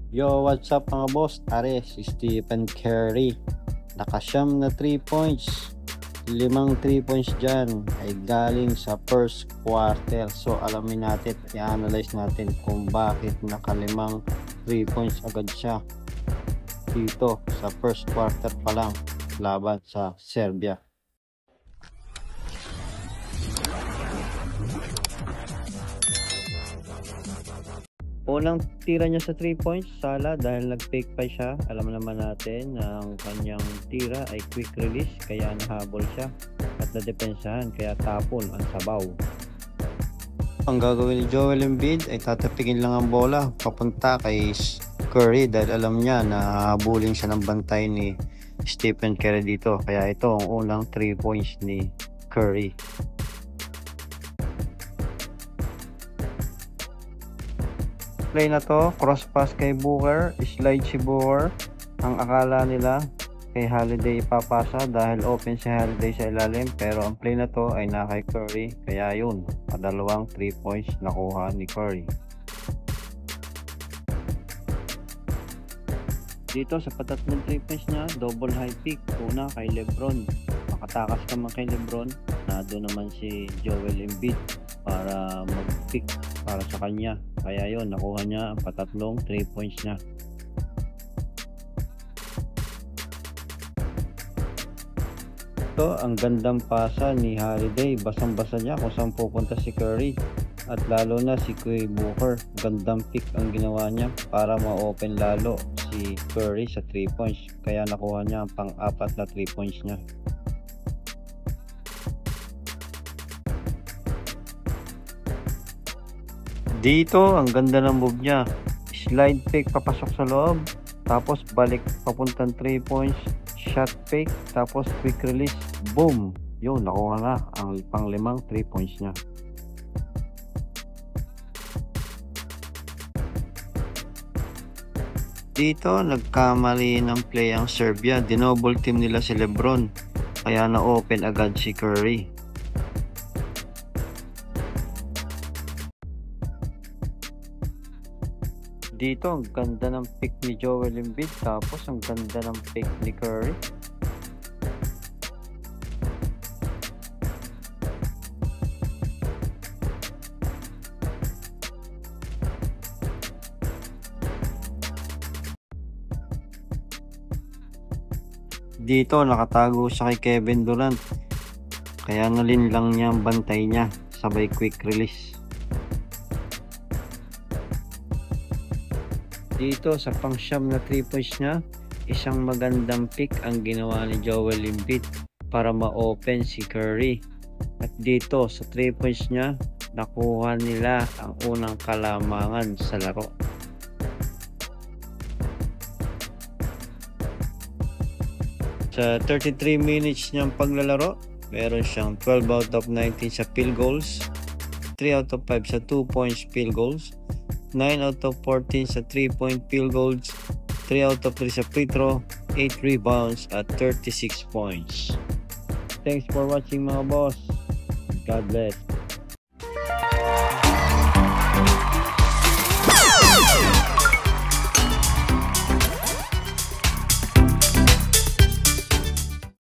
Yo, what's up mga boss? Are, si Stephen Curry. Nakasyam na 3 points. 5 3 points dyan ay galing sa first quarter. So alamin natin, i-analyze natin kung bakit nakalimang 3 points agad siya dito sa first quarter pa lang laban sa Serbia. Unang tira niya sa 3 points, Sala, dahil nag-fake pa siya. Alam naman natin na ang kanyang tira ay quick release, kaya nahabol siya at nadepensahan, kaya tapon ang sabaw. Ang gagawin ni Joel Embiid ay tatapigin lang ang bola papunta kay Curry dahil alam niya na habulin siya ng bantay ni Stephen Curry dito. Kaya ito ang unang 3 points ni Curry. Play na to, cross pass kay Booker, slide si Booker. Ang akala nila kay Holiday ipapasa dahil open si Holiday sa ilalim, pero ang play na to ay na kay Curry, kaya yun, padalawang 3 points nakuha ni Curry. Dito sa patatlong 3 points niya, double high pick, una kay Lebron. Makatakas naman kay Lebron, na doon naman si Joel Embiid para mag-pick para sa kanya, kaya yun, nakuha niya ang patatlong 3 points niya. Ito ang gandang pasa ni Holiday, basang-basa niya kung saan pupunta si Curry, at lalo na si Kuy Booker. Gandang pick ang ginawa niya para ma-open lalo si Curry sa 3 points, kaya nakuha niya ang pang-apat na 3 points niya. Dito ang ganda ng move niya, slide fake papasok sa loob, tapos balik papuntang 3 points, shot fake, tapos quick release, boom, yun, nakuha na ang pang-limang 3 points niya. Dito nagkamali ng play ang Serbia, dinoble team nila si Lebron, kaya na-open agad si Curry. Dito ang ganda ng pick ni Joel Embiid, tapos ang ganda ng pick ni Curry. Dito nakatago siya kay Kevin Durant, kaya nalinlang niya ang bantay niya, sabay quick release. Dito sa pang-siyam na 3 points niya, isang magandang pick ang ginawa ni Joel Embiid para ma-open si Curry. At dito sa 3 points niya, nakuha nila ang unang kalamangan sa laro. Sa 33 minutes niyang paglalaro, meron siyang 12 out of 19 sa field goals, 3 out of 5 sa 2 points field goals, 9 out of 14 sa 3-point field goals, 3 out of 3 sa free throw, 8 rebounds at 36 points. Thanks for watching mga boss. God bless.